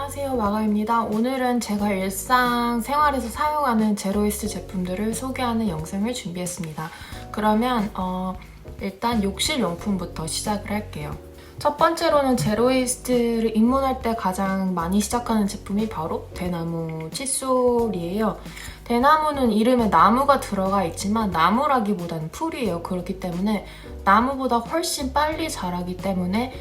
안녕하세요, 마가입니다. 오늘은 제가 일상생활에서 사용하는 제로웨이스트 제품들을 소개하는 영상을 준비했습니다. 그러면 일단 욕실용품부터 시작을 할게요. 첫 번째로는 제로웨이스트를 입문할 때 가장 많이 시작하는 제품이 바로 대나무 칫솔이에요. 대나무는 이름에 나무가 들어가 있지만 나무라기보다는 풀이에요. 그렇기 때문에 나무보다 훨씬 빨리 자라기 때문에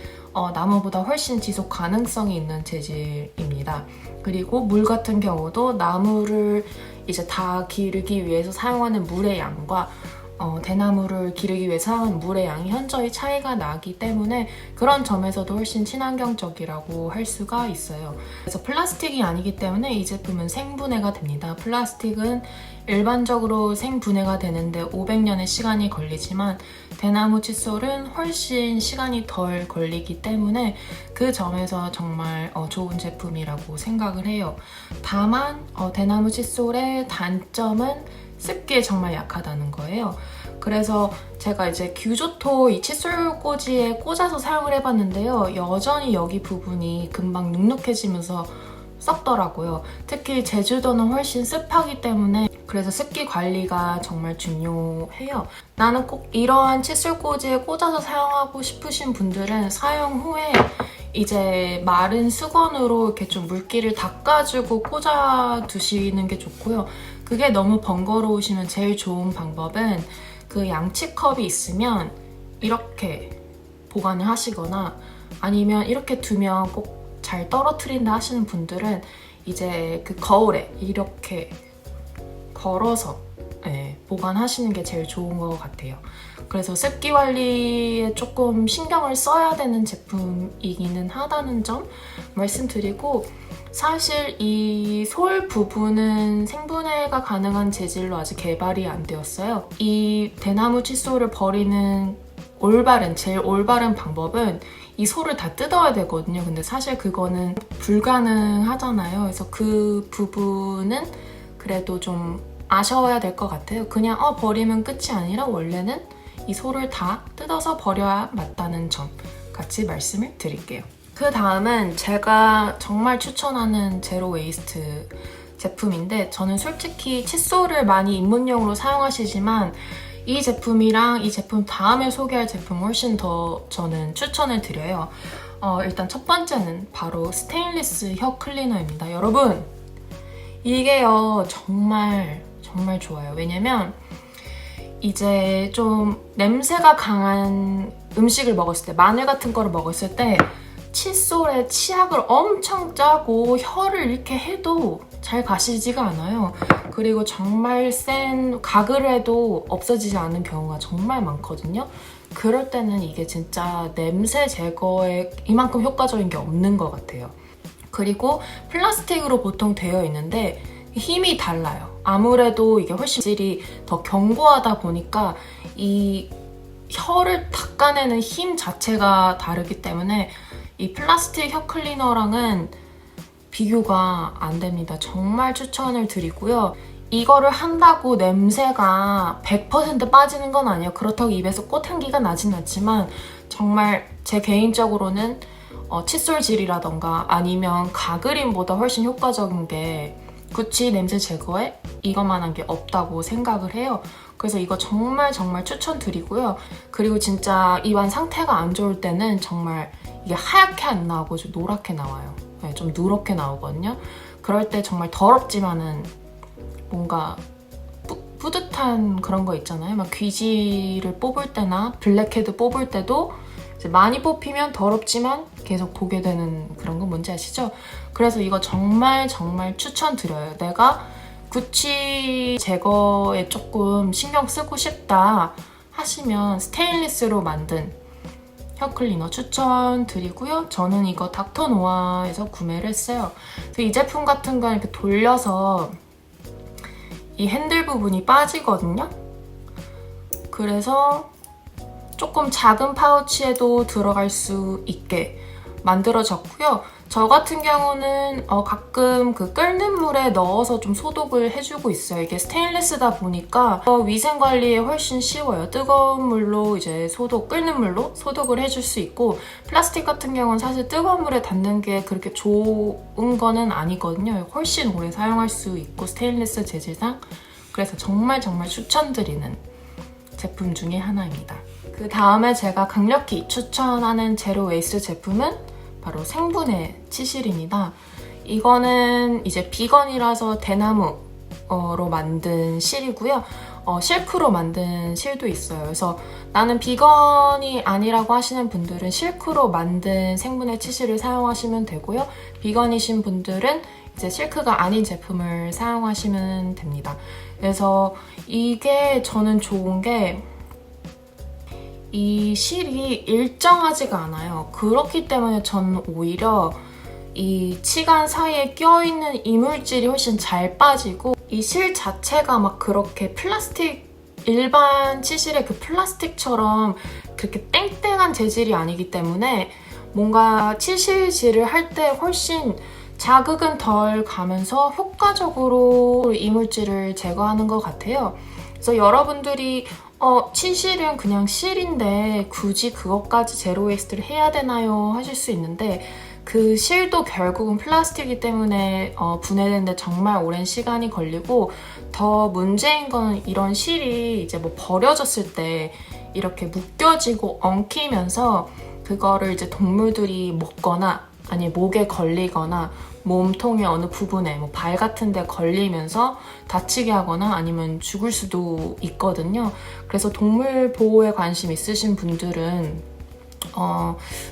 나무보다 훨씬 지속 가능성이 있는 재질입니다. 그리고 물 같은 경우도 나무를 이제 다 기르기 위해서 사용하는 물의 양과 대나무를 기르기 위해 사용하는 물의 양이 현저히 차이가 나기 때문에 그런 점에서도 훨씬 친환경적이라고 할 수가 있어요. 그래서 플라스틱이 아니기 때문에 이 제품은 생분해가 됩니다. 플라스틱은 일반적으로 생분해가 되는데 500년의 시간이 걸리지만 대나무 칫솔은 훨씬 시간이 덜 걸리기 때문에 그 점에서 정말 좋은 제품이라고 생각을 해요. 다만 대나무 칫솔의 단점은 습기에 정말 약하다는 거예요. 그래서 제가 이제 규조토 이 칫솔 꽂이에 꽂아서 사용을 해봤는데요. 여전히 여기 부분이 금방 눅눅해지면서 썩더라고요. 특히 제주도는 훨씬 습하기 때문에 그래서 습기 관리가 정말 중요해요. 나는 꼭 이러한 칫솔 꽂이에 꽂아서 사용하고 싶으신 분들은 사용 후에 이제 마른 수건으로 이렇게 좀 물기를 닦아주고 꽂아두시는 게 좋고요. 그게 너무 번거로우시면 제일 좋은 방법은 그 양치컵이 있으면 이렇게 보관을 하시거나 아니면 이렇게 두면 꼭 잘 떨어뜨린다 하시는 분들은 이제 그 거울에 이렇게 걸어서 보관하시는 게 제일 좋은 것 같아요. 그래서 습기 관리에 조금 신경을 써야 되는 제품이기는 하다는 점 말씀드리고, 사실 이 솔 부분은 생분해가 가능한 재질로 아직 개발이 안 되었어요. 이 대나무 칫솔을 버리는 제일 올바른 방법은 이 솔을 다 뜯어야 되거든요. 근데 사실 그거는 불가능하잖아요. 그래서 그 부분은 그래도 좀 아셔야 될 것 같아요. 그냥 버리면 끝이 아니라 원래는 이 솔을 다 뜯어서 버려야 맞다는 점 같이 말씀을 드릴게요. 그 다음은 제가 정말 추천하는 제로 웨이스트 제품인데, 저는 솔직히 칫솔을 많이 입문용으로 사용하시지만 이 제품이랑 이 제품 다음에 소개할 제품 훨씬 더 저는 추천을 드려요. 일단 첫 번째는 바로 스테인리스 혀 클리너입니다. 여러분, 이게요 정말 좋아요. 왜냐면 이제 좀 냄새가 강한 음식을 먹었을 때, 마늘 같은 거를 먹었을 때 칫솔에 치약을 엄청 짜고 혀를 이렇게 해도 잘 가시지가 않아요. 그리고 정말 센 가글을 해도 없어지지 않는 경우가 정말 많거든요. 그럴 때는 이게 진짜 냄새 제거에 이만큼 효과적인 게 없는 것 같아요. 그리고 플라스틱으로 보통 되어 있는데 힘이 달라요. 아무래도 이게 훨씬 질이 더 견고하다 보니까 이 혀를 닦아내는 힘 자체가 다르기 때문에 이 플라스틱 혀 클리너랑은 비교가 안 됩니다. 정말 추천을 드리고요. 이거를 한다고 냄새가 100% 빠지는 건 아니에요. 그렇다고 입에서 꽃향기가 나진 않지만 정말 제 개인적으로는 칫솔질이라던가 아니면 가그린보다 훨씬 효과적인 게 구치 냄새 제거에 이것만한 게 없다고 생각을 해요. 그래서 이거 정말 추천드리고요. 그리고 진짜 입안 상태가 안 좋을 때는 정말 이게 하얗게 안 나오고 좀 노랗게 나와요. 좀 누렇게 나오거든요. 그럴 때 정말 더럽지만은 뭔가 뿌듯한 그런 거 있잖아요. 막 귀지를 뽑을 때나 블랙헤드 뽑을 때도 이제 많이 뽑히면 더럽지만 계속 보게 되는 그런 거 뭔지 아시죠? 그래서 이거 정말 추천드려요. 내가 구취 제거에 조금 신경 쓰고 싶다 하시면 스테인리스로 만든 혀 클리너 추천드리고요. 저는 이거 닥터노아에서 구매를 했어요. 이 제품 같은 건 이렇게 돌려서 이 핸들 부분이 빠지거든요. 그래서 조금 작은 파우치에도 들어갈 수 있게 만들어졌고요. 저 같은 경우는 가끔 그 끓는 물에 넣어서 좀 소독을 해주고 있어요. 이게 스테인리스다 보니까 위생 관리에 훨씬 쉬워요. 뜨거운 물로 이제 끓는 물로 소독을 해줄 수 있고, 플라스틱 같은 경우는 사실 뜨거운 물에 닿는 게 그렇게 좋은 거는 아니거든요. 훨씬 오래 사용할 수 있고 스테인리스 재질상, 그래서 정말 추천드리는 제품 중에 하나입니다. 그 다음에 제가 강력히 추천하는 제로 웨이스트 제품은 바로 생분해 치실입니다. 이거는 이제 비건이라서 대나무로 만든 실이고요. 실크로 만든 실도 있어요. 그래서 나는 비건이 아니라고 하시는 분들은 실크로 만든 생분해 치실을 사용하시면 되고요. 비건이신 분들은 이제 실크가 아닌 제품을 사용하시면 됩니다. 그래서 이게 저는 좋은 게 이 실이 일정하지가 않아요. 그렇기 때문에 저는 오히려 이 치간 사이에 껴있는 이물질이 훨씬 잘 빠지고, 이 실 자체가 막 그렇게 일반 치실의 그 플라스틱처럼 그렇게 땡땡한 재질이 아니기 때문에 뭔가 치실질을 할 때 훨씬 자극은 덜 가면서 효과적으로 이물질을 제거하는 것 같아요. 그래서 여러분들이 치실은 그냥 실인데 굳이 그것까지 제로 웨이스트를 해야 되나요? 하실 수 있는데, 그 실도 결국은 플라스틱이기 때문에 분해되는데 정말 오랜 시간이 걸리고, 더 문제인 건 이런 실이 이제 뭐 버려졌을 때 이렇게 묶여지고 엉키면서 그거를 이제 동물들이 먹거나 아니면 목에 걸리거나 몸통의 어느 부분에 뭐 발 같은 데 걸리면서 다치게 하거나 아니면 죽을 수도 있거든요. 그래서 동물 보호에 관심 있으신 분들은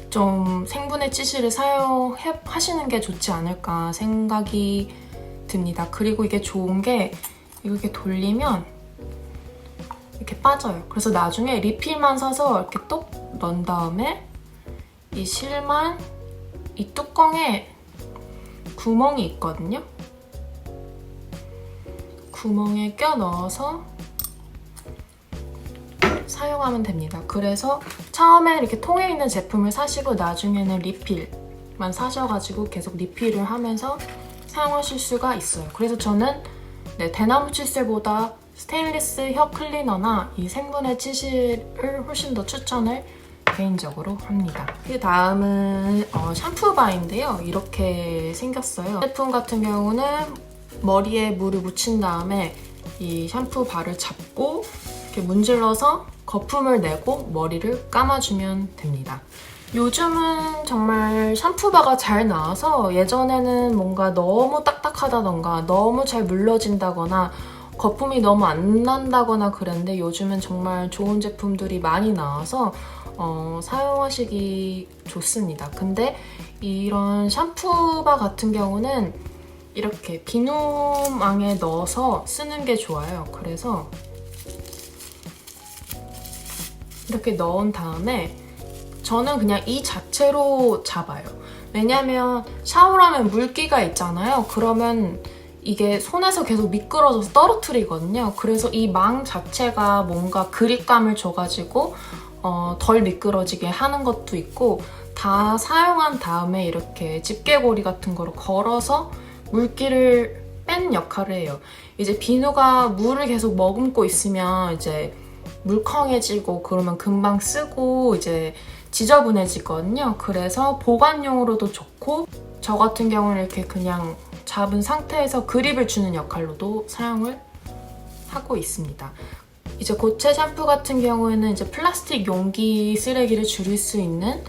좀 생분해 치실을 사용하시는 게 좋지 않을까 생각이 듭니다. 그리고 이게 좋은 게 이렇게 돌리면 이렇게 빠져요. 그래서 나중에 리필만 사서 이렇게 똑 넣은 다음에 이 실만 이 뚜껑에 구멍이 있거든요. 구멍에 껴 넣어서 사용하면 됩니다. 그래서 처음에는 이렇게 통에 있는 제품을 사시고 나중에는 리필만 사셔가지고 계속 리필을 하면서 사용하실 수가 있어요. 그래서 저는 대나무 치실보다 스테인리스 혀 클리너나 이 생분해 치실을 훨씬 더 추천을 개인적으로 합니다. 그 다음은 샴푸바인데요. 이렇게 생겼어요. 제품 같은 경우는 머리에 물을 묻힌 다음에 이 샴푸바를 잡고 이렇게 문질러서 거품을 내고 머리를 감아주면 됩니다. 요즘은 정말 샴푸바가 잘 나와서 예전에는 뭔가 너무 딱딱하다던가 너무 잘 물러진다거나 거품이 너무 안 난다거나 그랬는데, 요즘은 정말 좋은 제품들이 많이 나와서 사용하시기 좋습니다. 근데 이런 샴푸바 같은 경우는 이렇게 비누망에 넣어서 쓰는 게 좋아요. 그래서 이렇게 넣은 다음에 저는 그냥 이 자체로 잡아요. 왜냐면 샤워를 하면 물기가 있잖아요. 그러면 이게 손에서 계속 미끄러져서 떨어뜨리거든요. 그래서 이 망 자체가 뭔가 그립감을 줘가지고 덜 미끄러지게 하는 것도 있고, 다 사용한 다음에 이렇게 집게고리 같은 거로 걸어서 물기를 뺀 역할을 해요. 이제 비누가 물을 계속 머금고 있으면 이제 물컹해지고 그러면 금방 쓰고 이제 지저분해지거든요. 그래서 보관용으로도 좋고, 저 같은 경우는 이렇게 그냥 잡은 상태에서 그립을 주는 역할로도 사용을 하고 있습니다. 이제 고체 샴푸 같은 경우에는 이제 플라스틱 용기 쓰레기를 줄일 수 있는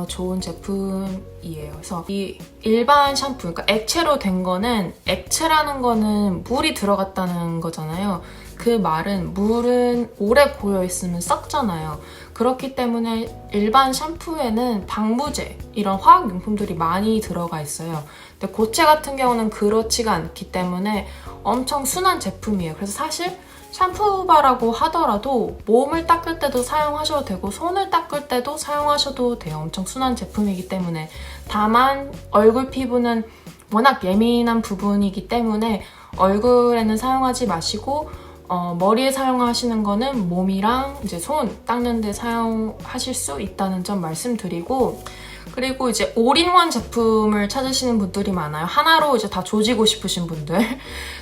좋은 제품이에요. 그래서 이 일반 샴푸, 그러니까 액체로 된 거는, 액체라는 거는 물이 들어갔다는 거잖아요. 그 말은 물은 오래 고여있으면 썩잖아요. 그렇기 때문에 일반 샴푸에는 방부제, 이런 화학용품들이 많이 들어가 있어요. 근데 고체 같은 경우는 그렇지가 않기 때문에 엄청 순한 제품이에요. 그래서 사실 샴푸바라고 하더라도 몸을 닦을 때도 사용하셔도 되고 손을 닦을 때도 사용하셔도 돼요. 엄청 순한 제품이기 때문에. 다만 얼굴 피부는 워낙 예민한 부분이기 때문에 얼굴에는 사용하지 마시고 머리에 사용하시는 거는 몸이랑 이제 손 닦는 데 사용하실 수 있다는 점 말씀드리고, 그리고 이제 올인원 제품을 찾으시는 분들이 많아요. 하나로 이제 다 조지고 싶으신 분들.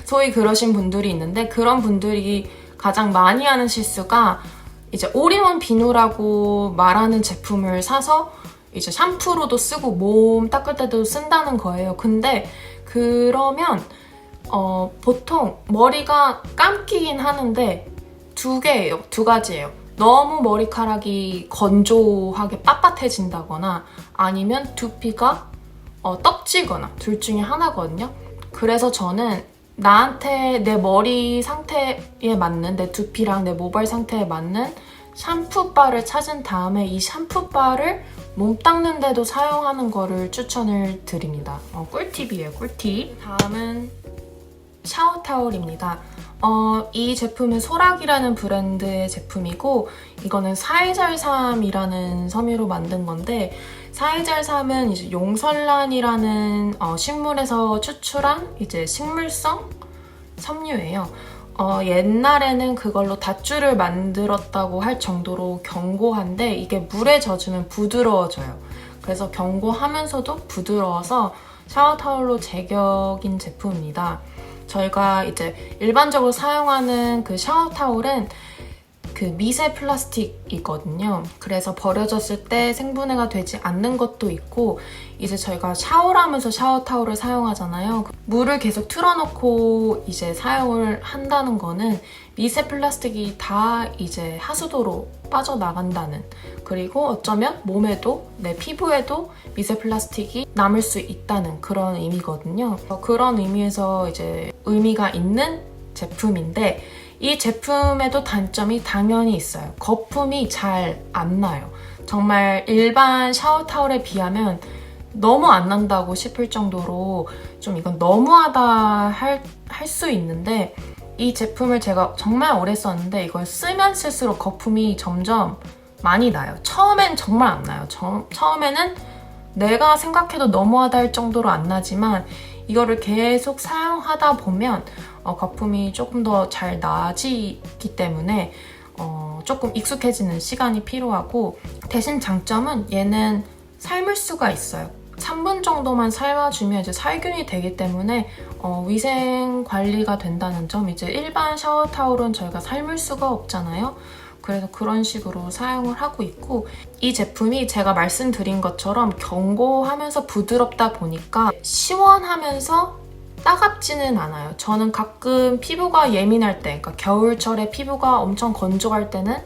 소위 그러신 분들이 있는데, 그런 분들이 가장 많이 하는 실수가 이제 올인원 비누라고 말하는 제품을 사서 이제 샴푸로도 쓰고 몸 닦을 때도 쓴다는 거예요. 근데 그러면 보통 머리가 감기긴 하는데 두 가지예요. 너무 머리카락이 건조하게 빳빳해진다거나 아니면 두피가 떡지거나 둘 중에 하나거든요. 그래서 저는 나한테 내 머리 상태에 맞는, 내 두피랑 내 모발 상태에 맞는 샴푸바를 찾은 다음에 이 샴푸바를 몸 닦는데도 사용하는 거를 추천을 드립니다. 꿀팁이에요, 꿀팁. 다음은 샤워 타올입니다. 이 제품은 소락이라는 브랜드의 제품이고, 이거는 사이잘삼이라는 섬유로 만든 건데, 사이잘삼은 이제 용설란이라는 식물에서 추출한 이제 식물성 섬유예요. 옛날에는 그걸로 닷줄을 만들었다고 할 정도로 견고한데, 이게 물에 젖으면 부드러워져요. 그래서 견고하면서도 부드러워서 샤워 타올로 제격인 제품입니다. 저희가 이제 일반적으로 사용하는 그 샤워 타올은 그 미세 플라스틱이거든요. 그래서 버려졌을 때 생분해가 되지 않는 것도 있고, 이제 저희가 샤워를 하면서 샤워 타올을 사용하잖아요. 물을 계속 틀어놓고 이제 사용을 한다는 거는 미세 플라스틱이 다 이제 하수도로 빠져나간다는, 그리고 어쩌면 몸에도, 내 피부에도 미세 플라스틱이 남을 수 있다는 그런 의미거든요. 그런 의미에서 이제 의미가 있는 제품인데, 이 제품에도 단점이 당연히 있어요. 거품이 잘 안 나요. 정말 일반 샤워 타올에 비하면 너무 안 난다고 싶을 정도로 좀 이건 너무하다 할 수 있는데, 이 제품을 제가 정말 오래 썼는데 이걸 쓰면 쓸수록 거품이 점점 많이 나요. 처음엔 정말 안 나요. 처음에는 내가 생각해도 너무하다 할 정도로 안 나지만, 이거를 계속 사용하다 보면 거품이 조금 더 잘 나지기 때문에 조금 익숙해지는 시간이 필요하고, 대신 장점은 얘는 삶을 수가 있어요. 3분 정도만 삶아주면 이제 살균이 되기 때문에 위생 관리가 된다는 점. 이제 일반 샤워 타올은 저희가 삶을 수가 없잖아요. 그래서 그런 식으로 사용을 하고 있고, 이 제품이 제가 말씀드린 것처럼 견고하면서 부드럽다 보니까 시원하면서 따갑지는 않아요. 저는 가끔 피부가 예민할 때, 그러니까 겨울철에 피부가 엄청 건조할 때는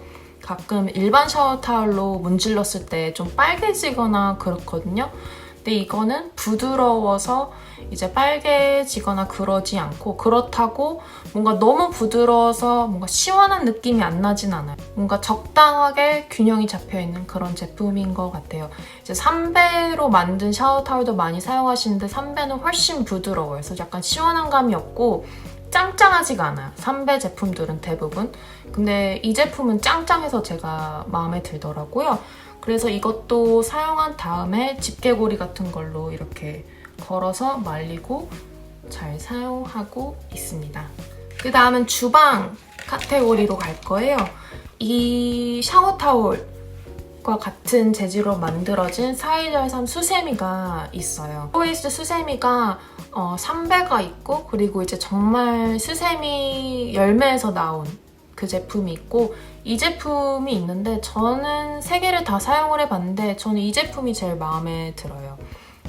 가끔 일반 샤워 타올로 문질렀을 때 좀 빨개지거나 그렇거든요. 근데 이거는 부드러워서 이제 빨개지거나 그러지 않고, 그렇다고 뭔가 너무 부드러워서 뭔가 시원한 느낌이 안 나진 않아요. 뭔가 적당하게 균형이 잡혀있는 그런 제품인 것 같아요. 이제 3배로 만든 샤워 타올도 많이 사용하시는데 3배는 훨씬 부드러워요. 그래서 약간 시원한 감이 없고 짱짱하지가 않아요. 3배 제품들은 대부분. 근데 이 제품은 짱짱해서 제가 마음에 들더라고요. 그래서 이것도 사용한 다음에 집게고리 같은 걸로 이렇게 걸어서 말리고 잘 사용하고 있습니다. 그 다음은 주방 카테고리로 갈 거예요. 이 샤워 타올과 같은 재질로 만들어진 사이잘삼 수세미가 있어요. 오에시스 수세미가 3배가 있고, 그리고 이제 정말 수세미 열매에서 나온 그 제품이 있고, 이 제품이 있는데 저는 3개를 다 사용을 해봤는데 저는 이 제품이 제일 마음에 들어요.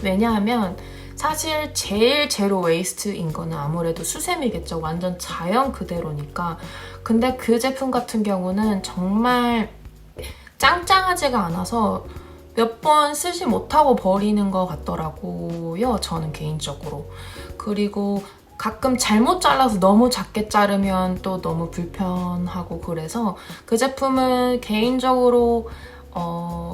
왜냐하면 사실 제일 제로 웨이스트인 거는 아무래도 수세미겠죠. 완전 자연 그대로니까. 근데 그 제품 같은 경우는 정말 짱짱하지가 않아서 몇 번 쓰지 못하고 버리는 것 같더라고요. 저는 개인적으로. 그리고 가끔 잘못 잘라서 너무 작게 자르면 또 너무 불편하고, 그래서 그 제품은 개인적으로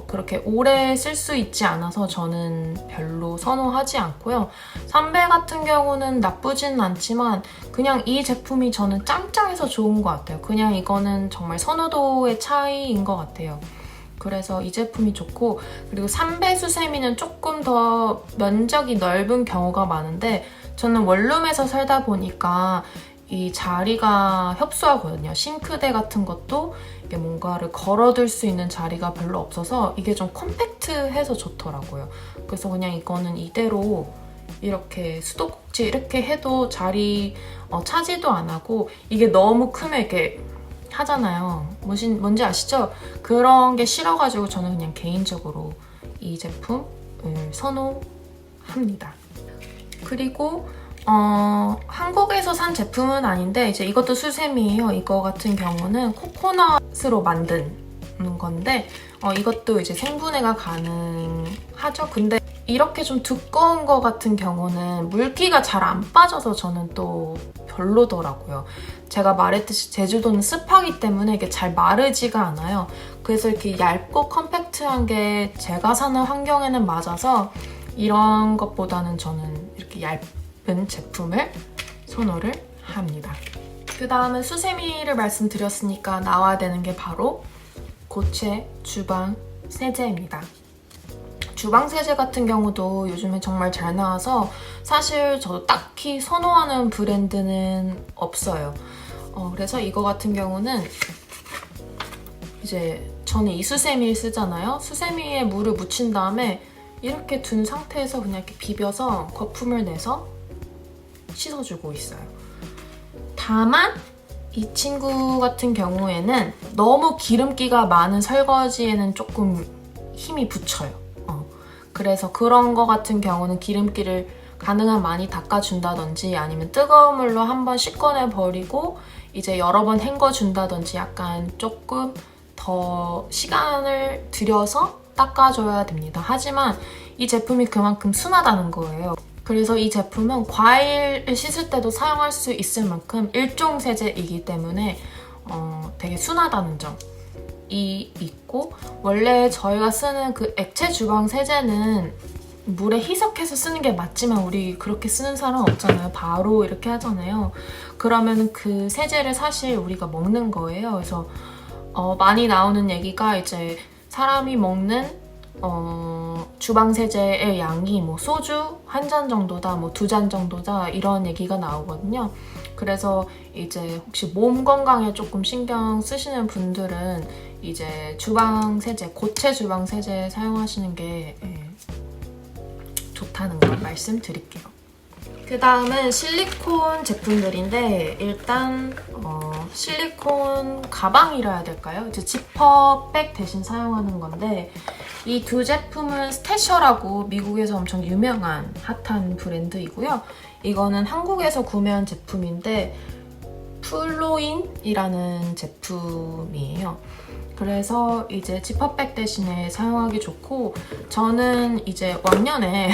그렇게 오래 쓸 수 있지 않아서 저는 별로 선호하지 않고요. 3배 같은 경우는 나쁘진 않지만 그냥 이 제품이 저는 짱짱해서 좋은 것 같아요. 그냥 이거는 정말 선호도의 차이인 것 같아요. 그래서 이 제품이 좋고, 그리고 3배 수세미는 조금 더 면적이 넓은 경우가 많은데 저는 원룸에서 살다 보니까 이 자리가 협소하거든요. 싱크대 같은 것도 이게 뭔가를 걸어둘 수 있는 자리가 별로 없어서 이게 좀 컴팩트해서 좋더라고요. 그래서 그냥 이거는 이대로 이렇게 수도꼭지 이렇게 해도 자리 차지도 안 하고, 이게 너무 크면 이렇게 하잖아요. 뭔지 아시죠? 그런 게 싫어가지고 저는 그냥 개인적으로 이 제품을 선호합니다. 그리고 한국에서 산 제품은 아닌데 이제 이것도 수세미예요. 이거 같은 경우는 코코넛으로 만든 건데 이것도 이제 생분해가 가능하죠. 근데 이렇게 좀 두꺼운 거 같은 경우는 물기가 잘 안 빠져서 저는 또 별로더라고요. 제가 말했듯이 제주도는 습하기 때문에 이게 잘 마르지가 않아요. 그래서 이렇게 얇고 컴팩트한 게 제가 사는 환경에는 맞아서 이런 것보다는 저는 이렇게 얇은 제품을 선호를 합니다. 그 다음은 수세미를 말씀드렸으니까 나와야 되는 게 바로 고체 주방 세제입니다. 주방 세제 같은 경우도 요즘에 정말 잘 나와서 사실 저도 딱히 선호하는 브랜드는 없어요. 그래서 이거 같은 경우는 이제 저는 이 수세미를 쓰잖아요. 수세미에 물을 묻힌 다음에 이렇게 둔 상태에서 그냥 이렇게 비벼서 거품을 내서 씻어주고 있어요. 다만 이 친구 같은 경우에는 너무 기름기가 많은 설거지에는 조금 힘이 붙여요. 그래서 그런 거 같은 경우는 기름기를 가능한 많이 닦아준다든지 아니면 뜨거운 물로 한번 씻어내 버리고 이제 여러 번 헹궈준다든지 약간 조금 더 시간을 들여서 닦아줘야 됩니다. 하지만 이 제품이 그만큼 순하다는 거예요. 그래서 이 제품은 과일을 씻을 때도 사용할 수 있을 만큼 일종 세제이기 때문에 되게 순하다는 점이 있고, 원래 저희가 쓰는 그 액체 주방 세제는 물에 희석해서 쓰는 게 맞지만 우리 그렇게 쓰는 사람 없잖아요. 바로 이렇게 하잖아요. 그러면 그 세제를 사실 우리가 먹는 거예요. 그래서 많이 나오는 얘기가 이제 사람이 먹는 주방 세제의 양이 뭐 소주 한 잔 정도다, 뭐 2잔 정도다 이런 얘기가 나오거든요. 그래서 이제 혹시 몸 건강에 조금 신경 쓰시는 분들은 이제 주방 세제, 고체 주방 세제 사용하시는 게 좋다는 걸 말씀드릴게요. 그 다음은 실리콘 제품들인데 일단 실리콘 가방이라 해야 될까요? 이제 지퍼백 대신 사용하는 건데 이 두 제품은 스태셔라고 미국에서 엄청 유명한 핫한 브랜드이고요. 이거는 한국에서 구매한 제품인데 플로인이라는 제품이에요. 그래서 이제 지퍼백 대신에 사용하기 좋고, 저는 이제 왕년에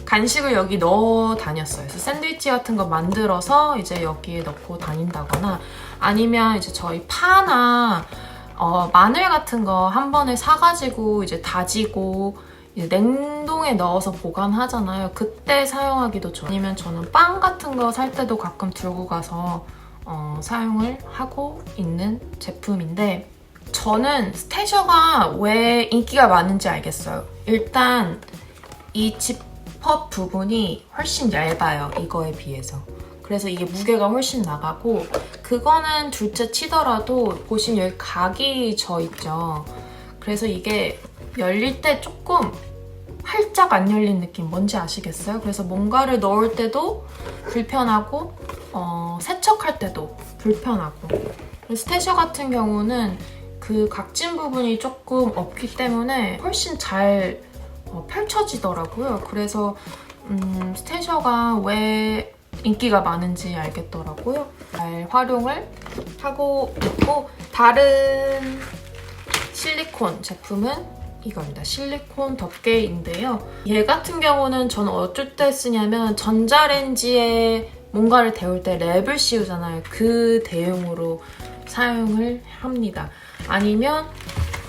간식을 여기 넣어 다녔어요. 그래서 샌드위치 같은 거 만들어서 이제 여기에 넣고 다닌다거나 아니면 이제 저희 파나 마늘 같은 거 한 번에 사가지고 이제 다지고 이제 냉동에 넣어서 보관하잖아요. 그때 사용하기도 좋아요. 아니면 저는 빵 같은 거 살 때도 가끔 들고 가서 사용을 하고 있는 제품인데, 저는 스태셔가 왜 인기가 많은지 알겠어요. 일단 이 지퍼 부분이 훨씬 얇아요. 이거에 비해서. 그래서 이게 무게가 훨씬 나가고, 그거는 둘째 치더라도 보시면 여기 각이 져 있죠. 그래서 이게 열릴 때 조금 활짝 안 열린 느낌 뭔지 아시겠어요? 그래서 뭔가를 넣을 때도 불편하고 세척할 때도 불편하고, 스태셔 같은 경우는 그 각진 부분이 조금 없기 때문에 훨씬 잘 펼쳐지더라고요. 그래서 스태셔가 왜 인기가 많은지 알겠더라고요. 잘 활용을 하고 있고, 다른 실리콘 제품은 이겁니다. 실리콘 덮개인데요. 얘 같은 경우는 저는 어쩔 때 쓰냐면 전자레인지에 뭔가를 데울 때 랩을 씌우잖아요. 그 대용으로 사용을 합니다. 아니면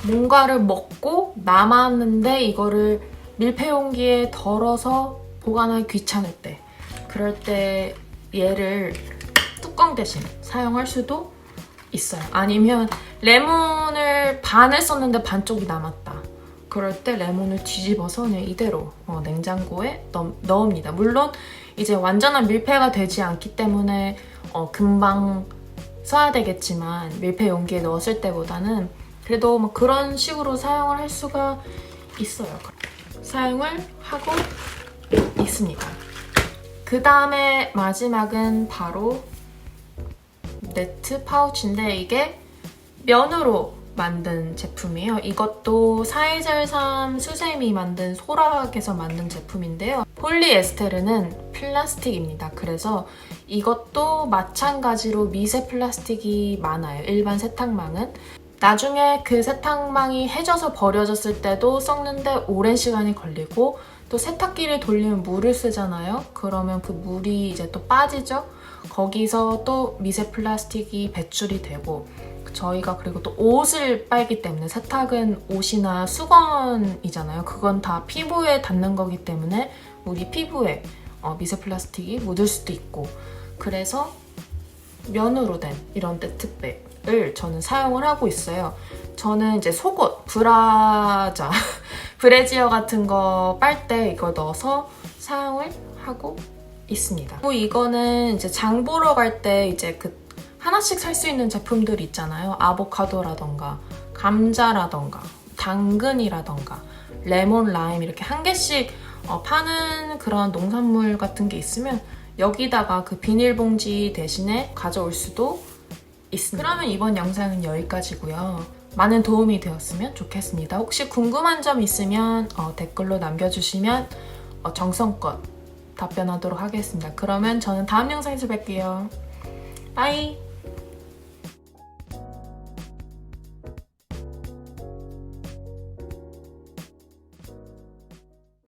뭔가를 먹고 남았는데 이거를 밀폐용기에 덜어서 보관하기 귀찮을 때, 그럴 때 얘를 뚜껑 대신 사용할 수도 있어요. 아니면 레몬을 반을 썼는데 반쪽이 남았다. 그럴 때 레몬을 뒤집어서 그냥 이대로 냉장고에 넣습니다. 물론 이제 완전한 밀폐가 되지 않기 때문에 금방 써야 되겠지만 밀폐 용기에 넣었을 때보다는 그래도 뭐 그런 식으로 사용을 할 수가 있어요. 사용을 하고 있습니다. 그 다음에 마지막은 바로 네트 파우치인데 이게 면으로 만든 제품이에요. 이것도 4.1.3 수세미 만든 소락에서 만든 제품인데요. 폴리에스테르는 플라스틱입니다. 그래서 이것도 마찬가지로 미세 플라스틱이 많아요. 일반 세탁망은. 나중에 그 세탁망이 해져서 버려졌을 때도 썩는데 오랜 시간이 걸리고 또 세탁기를 돌리면 물을 쓰잖아요. 그러면 그 물이 이제 또 빠지죠. 거기서 또 미세 플라스틱이 배출이 되고 저희가 그리고 또 옷을 빨기 때문에 세탁은 옷이나 수건이잖아요. 그건 다 피부에 닿는 거기 때문에 우리 피부에 미세 플라스틱이 묻을 수도 있고 그래서 면으로 된 이런 네트백을 저는 사용을 하고 있어요. 저는 이제 속옷, 브라자, 브래지어 같은 거 빨 때 이거 넣어서 사용을 하고 있습니다. 그리고 이거는 이제 장 보러 갈 때 이제 하나씩 살 수 있는 제품들 있잖아요. 아보카도라던가 감자라던가 당근이라던가 레몬, 라임 이렇게 한 개씩 파는 그런 농산물 같은 게 있으면 여기다가 그 비닐봉지 대신에 가져올 수도 있습니다. 그러면 이번 영상은 여기까지고요. 많은 도움이 되었으면 좋겠습니다. 혹시 궁금한 점 있으면 댓글로 남겨주시면 정성껏 답변하도록 하겠습니다. 그러면 저는 다음 영상에서 뵐게요. 빠이!